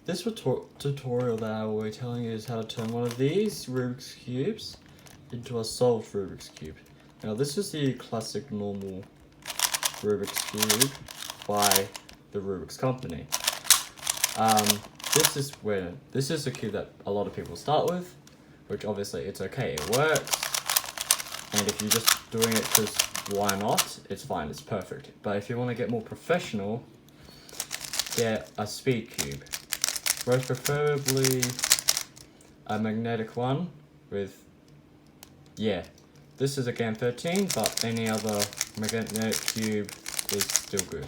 This tutorial that I will be telling you is how to turn one of these Rubik's Cubes into a solved Rubik's Cube. Now this is the classic normal Rubik's Cube by the Rubik's Company. This is a cube that a lot of people start with, which obviously it's okay, it works. And if you're just doing it because why not, it's fine, it's perfect. But if you want to get more professional, get a speed cube. Most preferably a magnetic one with, this is again 13, but any other magnetic cube is still good.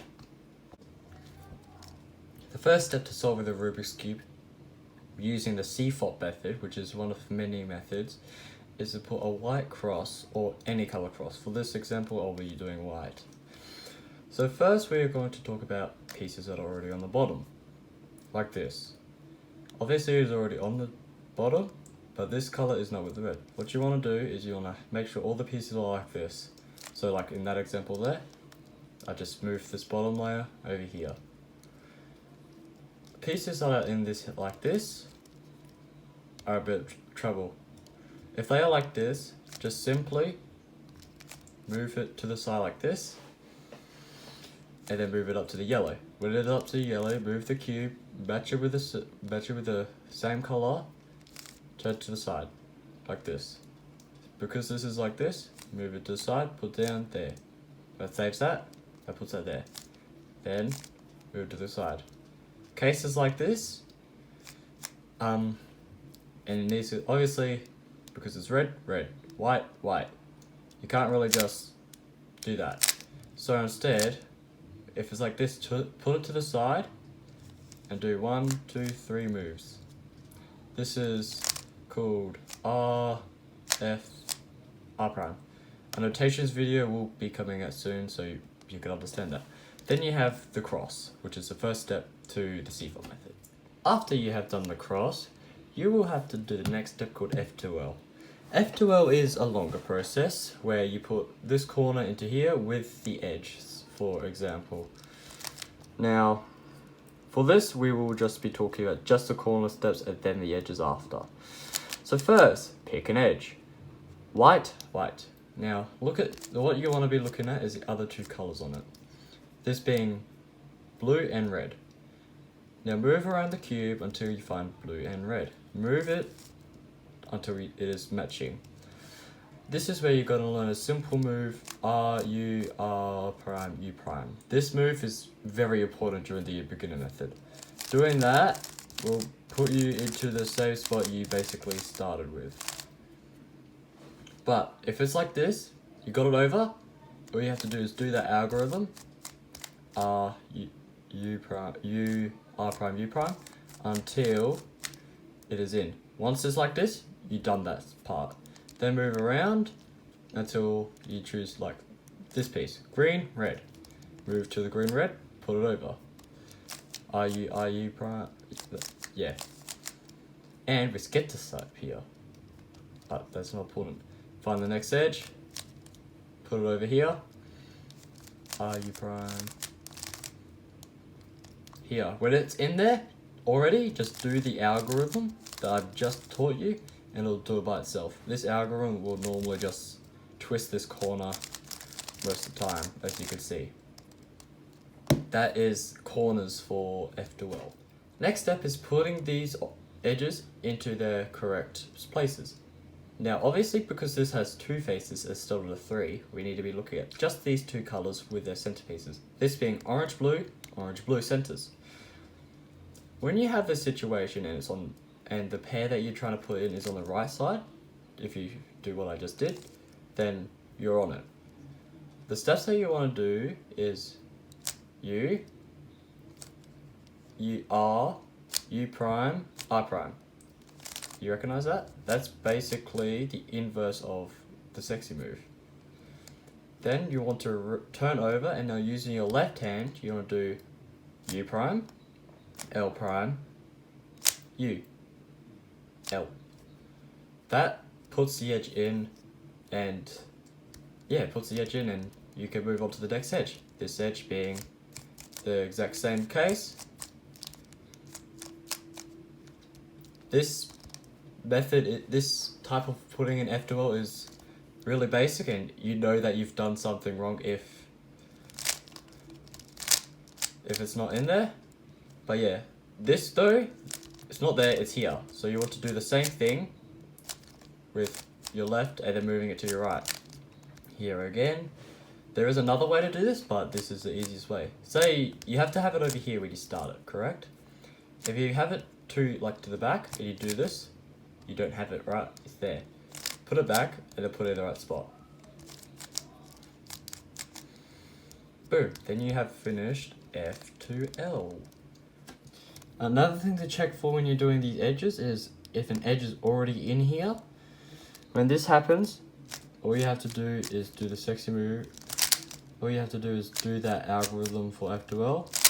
The first step to solving the Rubik's Cube using the CFOP method, which is one of many methods, is to put a white cross or any color cross. For this example, I'll be doing white. So first we're going to talk about pieces that are already on the bottom, like this. Obviously it's already on the bottom, but this color is not with the red. What you want to do is you want to make sure all the pieces are like this. So like in that example there, I just moved this bottom layer over here. Pieces that are in this like this are a bit of trouble. If they are like this, just simply move it to the side like this, and then move it up to the yellow. When it's up to the yellow, move the cube, match it with the same color, turn to the side, like this. Because this is like this, move it to the side, put down there. That saves that puts that there. Then move to the side. Cases like this, and it needs to, obviously, because it's red, red, white, white. You can't really just do that. So instead, if it's like this, put it to the side and do 1, 2, 3 moves. This is called R, F, R prime. A notations video will be coming out soon, so you can understand that. Then you have the cross, which is the first step to the CFOP method. After you have done the cross, you will have to do the next step called F2L. F2L is a longer process where you put this corner into here with the edges, for example. Now, for this we will just be talking about just the corner steps and then the edges after. So first, pick an edge. White, white. Now, look at what you want to be looking at is the other two colors on it. This being blue and red. Now move around the cube until you find blue and red. Move it until it is matching. This is where you're going to learn a simple move, R, U, R prime, U prime. This move is very important during the beginner method. Doing that will put you into the same spot you basically started with. But if it's like this, you got it over, all you have to do is do that algorithm, R, U prime, U, R prime, U prime, until it is in. Once it's like this, you've done that part. Then move around until you choose like this piece, green, red. Move to the green, red, put it over. R, U prime, yeah. And we get to start here, but that's not important. Find the next edge, put it over here, R, U prime, here. When it's in there already, just do the algorithm that I've just taught you and it'll do it by itself. This algorithm will normally just twist this corner most of the time, as you can see. That is corners for F2L. Next step is putting these edges into their correct places. Now obviously because this has two faces instead of the three, we need to be looking at just these two colors with their centerpieces. This being orange blue centers. When you have this situation and it's on, and the pair that you're trying to put in is on the right side, if you do what I just did, then you're on it. The steps that you want to do is U, R, U prime, R prime. You recognize that? That's basically the inverse of the sexy move. Then you want to turn over, and now using your left hand, you want to do U prime, L prime, U, L. That puts the edge in, and you can move on to the next edge. This edge being the exact same case, this method, this type of putting in F2L is really basic, and you know that you've done something wrong if it's not in there. But yeah, this though, it's not there, it's here. So you want to do the same thing with your left and then moving it to your right. Here again. There is another way to do this, but this is the easiest way. Say you have to have it over here when you start it, correct? If you have it to the back and you do this, you don't have it right, it's there. Put it back and then put it in the right spot. Boom, then you have finished F2L. Another thing to check for when you're doing these edges is if an edge is already in here. When this happens, all you have to do is do the sexy move. All you have to do is do that algorithm for F2L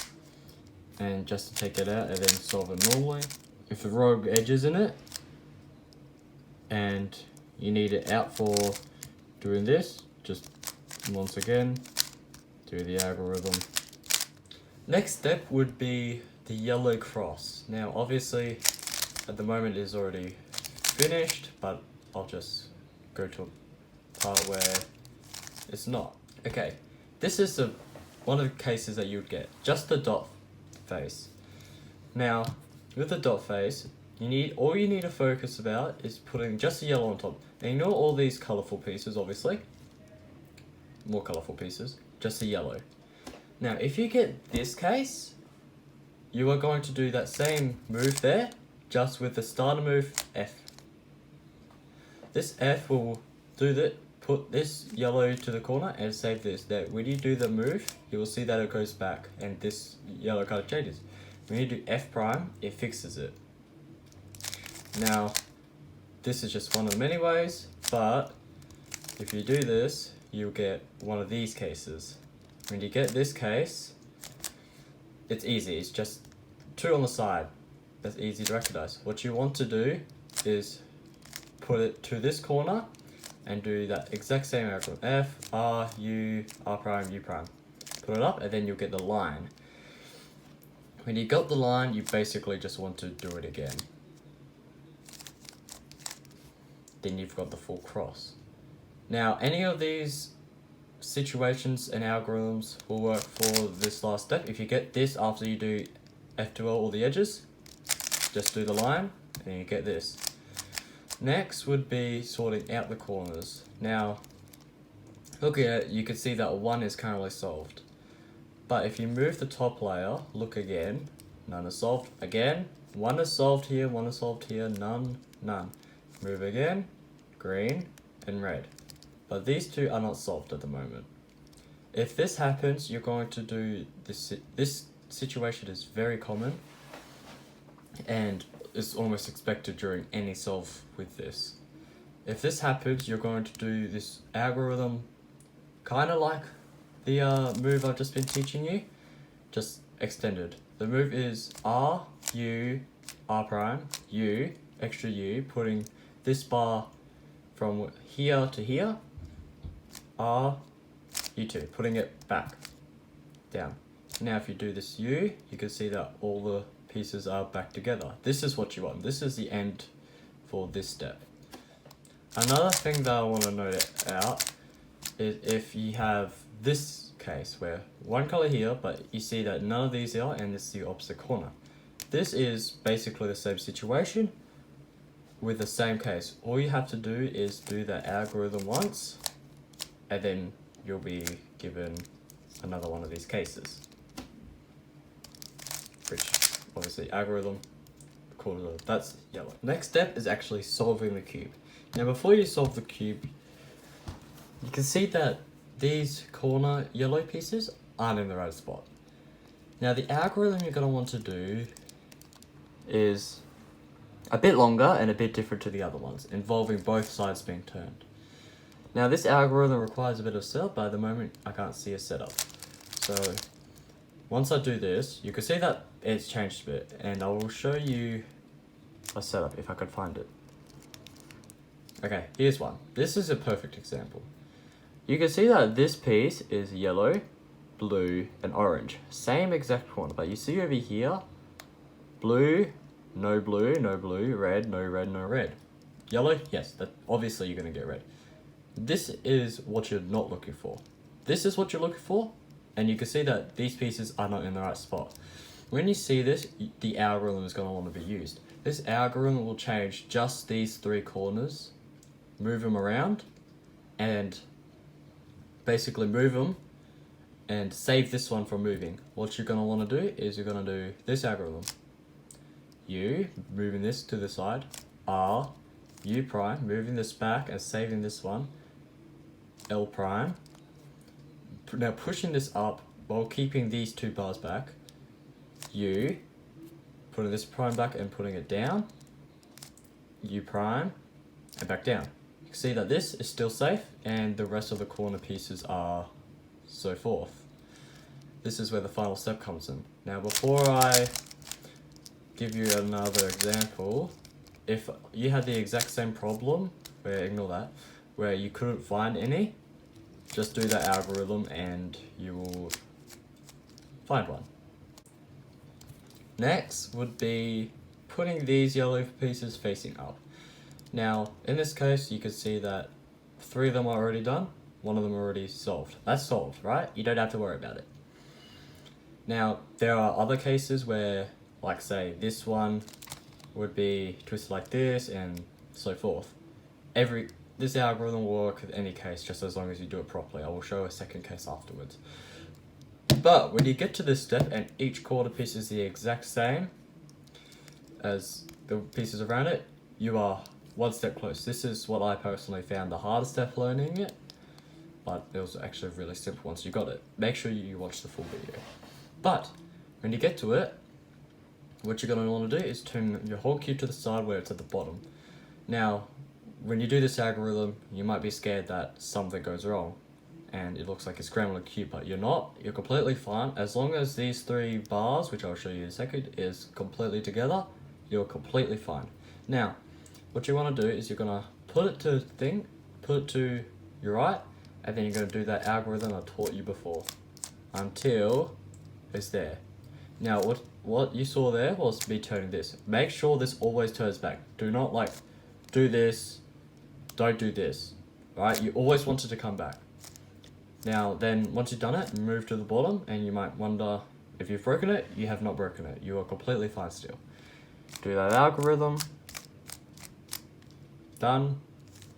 and just to take it out and then solve it normally. If the rogue edge is in it and you need it out for doing this, just once again do the algorithm. Next step would be the yellow cross. Now obviously at the moment it is already finished, but I'll just go to a part where it's not. Okay, this is one of the cases that you would get, just the dot face. Now with the dot face, all you need to focus about is putting just the yellow on top. And ignore all these colourful pieces, obviously. More colourful pieces, just the yellow. Now if you get this case, you are going to do that same move there, just with the starter move F. This F will put this yellow to the corner and save this. That when you do the move, you will see that it goes back and this yellow kind of changes. When you do F prime, it fixes it. Now, this is just one of many ways, but if you do this, you'll get one of these cases. When you get this case, it's easy. It's just 2 on the side. That's easy to recognize. What you want to do is put it to this corner and do that exact same algorithm. F, R, U, R prime, U prime. Put it up and then you'll get the line. When you got the line, you basically just want to do it again. Then you've got the full cross. Now, any of these situations and algorithms will work for this last step. If you get this after you do F2L all the edges, just do the line and you get this. Next would be sorting out the corners. Now, look at it, you can see that 1 is currently solved. But if you move the top layer, look again, none is solved. Again, 1 is solved here, 1 is solved here, none, none. Move again, green and red. But these 2 are not solved at the moment. If this happens, you're going to do this. This situation is very common and is almost expected during any solve with this. If this happens, you're going to do this algorithm kind of like the move I've just been teaching you, just extended. The move is R, U, R prime, U, extra U, putting this bar from here to here, R, U2, putting it back, down. Now if you do this U, you can see that all the pieces are back together. This is what you want. This is the end for this step. Another thing that I want to note out is if you have this case where one color here, but you see that none of these are, and it's the opposite corner. This is basically the same situation with the same case. All you have to do is do the algorithm once, and then you'll be given another one of these cases. Which, obviously, algorithm, quarter, that's yellow. Next step is actually solving the cube. Now, before you solve the cube, you can see that these corner yellow pieces aren't in the right spot. Now, the algorithm you're going to want to do is a bit longer and a bit different to the other ones, involving both sides being turned. Now, this algorithm requires a bit of setup, but at the moment, I can't see a setup. So, once I do this, you can see that it's changed a bit, and I will show you a setup if I could find it. Okay, here's one. This is a perfect example. You can see that this piece is yellow, blue, and orange. Same exact corner, but you see over here, blue, no blue, no blue, red, no red, no red. Yellow, yes, that obviously you're gonna get red. This is what you're not looking for. This is what you're looking for, and you can see that these pieces are not in the right spot. When you see this, the algorithm is gonna want to be used. This algorithm will change just these three corners, move them around, and basically move them and save this one from moving. What you're gonna want to do is you're gonna do this algorithm. U, moving this to the side, R, U prime, moving this back and saving this one, L prime. Now pushing this up while keeping these two bars back, U, putting this prime back and putting it down, U prime, and back down. You can see that this is still safe and the rest of the corner pieces are so forth. This is where the final step comes in. Now before I give you another example, if you had the exact same problem, ignore that, where you couldn't find any, just do that algorithm and you will find one. Next would be putting these yellow pieces facing up. Now, in this case, you can see that 3 of them are already done, 1 of them already solved. That's solved, right? You don't have to worry about it. Now, there are other cases where, like say, this one would be twisted like this and so forth. This algorithm will work in any case, just as long as you do it properly. I will show a second case afterwards. But when you get to this step and each corner piece is the exact same as the pieces around it, you are one step close. This is what I personally found the hardest step learning it, but it was actually really simple once you got it. Make sure you watch the full video. But when you get to it, what you're going to want to do is turn your whole cube to the side where it's at the bottom. Now, when you do this algorithm, you might be scared that something goes wrong and it looks like it's scrambling a cube, but you're not. You're completely fine. As long as these 3 bars, which I'll show you in a second, is completely together, you're completely fine. Now, what you want to do is you're going to put it to your right, and then you're going to do that algorithm I taught you before until it's there. Now, what you saw there was me turning this. Make sure this always turns back. Do not like do this, don't do this, right? You always want it to come back. Now, then once you've done it, move to the bottom, and you might wonder if you've broken it. You have not broken it. You are completely fine still. Do that algorithm. Done.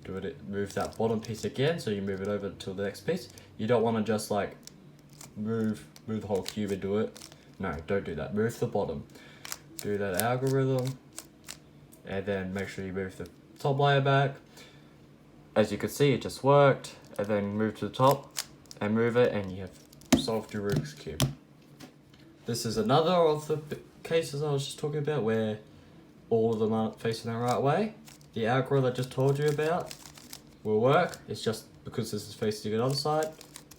Do it. Move that bottom piece again, so you move it over to the next piece. You don't want to just like move the whole cube and do it. No, don't do that. Move the bottom. Do that algorithm, and then make sure you move the top layer back. As you can see, it just worked. And then move to the top and move it, and you have solved your Rubik's Cube. This is another of the cases I was just talking about where all of them aren't facing the right way. The algorithm I just told you about will work. It's just because this is facing the other side,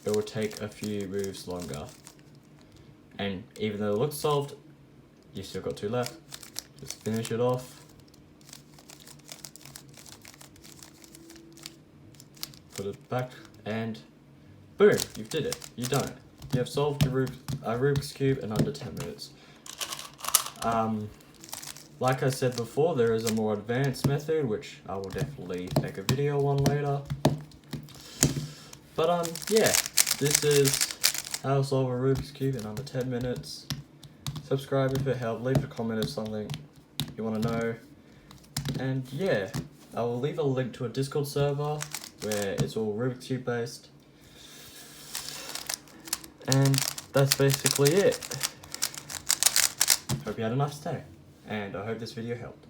it will take a few moves longer. And even though it looks solved, you still got 2 left. Just finish it off. Put it back and boom, you've did it. You've done it. You have solved your Rubik's Cube in under 10 minutes. Like I said before, there is a more advanced method, which I will definitely make a video on later. But yeah, this is how to solve a Rubik's Cube in under 10 minutes. Subscribe if it helped, leave a comment if something you want to know. And yeah, I will leave a link to a Discord server where it's all Rubik's Cube based. And that's basically it. Hope you had a nice day, and I hope this video helped.